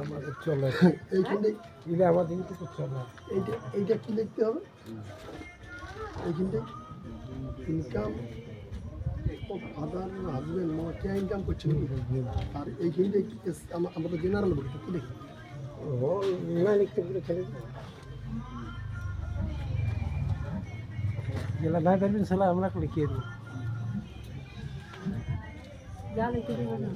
আমাদের চলে এইখানে আমাদের কিন্তু চলে এইটা কি লিখতে হবে এইখানটাই ইনকাম ফাদার হাজবেন্ড মা কে ইনকাম করছে আর এইখানটাই আমাদের জেনারেল বলতে কি লিখি না লিখতে পুরো ছেড়ে যেটা ভাই পারবেন সেটা আমরা লিখিয়ে দেবো যা লিখে দেবো না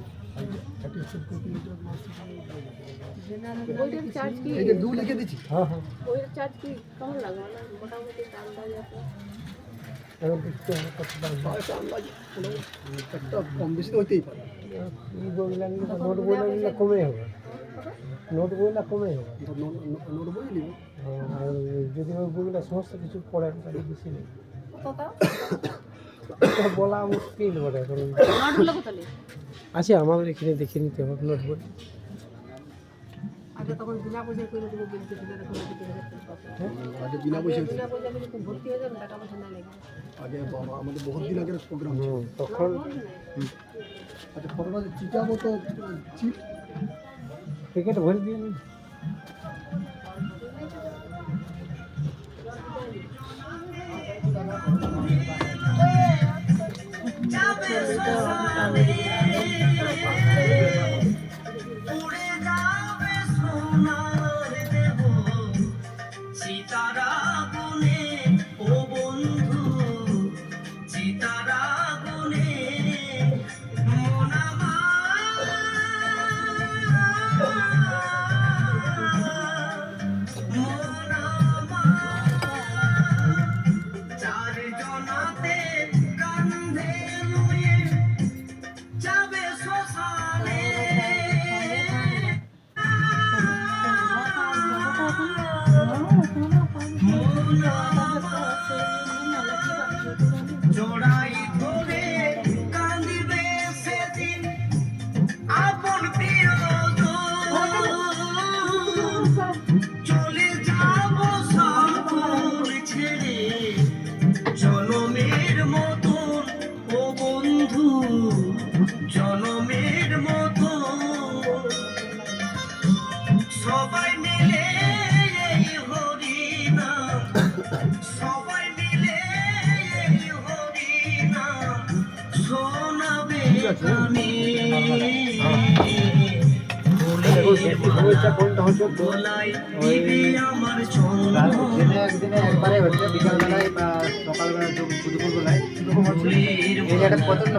দু লিখে দিচ্ছি হ্যাঁ হ্যাঁ ওইটা চার্জ কি কেমন লাগবে না মোটামুটি দাম দাম এখন দেখতে হবে কতটা কম বেশি তো হইতেই পারে নোট বই লাগলে কমে হবে নোট বইটা কমে হবে নোট বই নিব আর যদি ওই বইগুলো সমস্ত কিছু পড়ে তাহলে বেশি নেই বলা মুশকিল বটে এখন আছে আমাদের এখানে দেখে নিতে হবে নোট বই আগে তখন বিনা পয়সা করে দেবো কিন্তু আগে বিনা পয়সা ভর্তি হয়ে যাবে টাকা পয়সা না লাগে আগে বাবা আমাদের বহুত দিন আগের প্রোগ্রাম তখন আচ্ছা ফটোটা চিটাবো তো চিট টিকিট ভরে দিয়ে নি একদিনে একবারে হচ্ছে বিকালবেলায় বা সকালবেলা দুপুরবেলায় এটা পছন্দ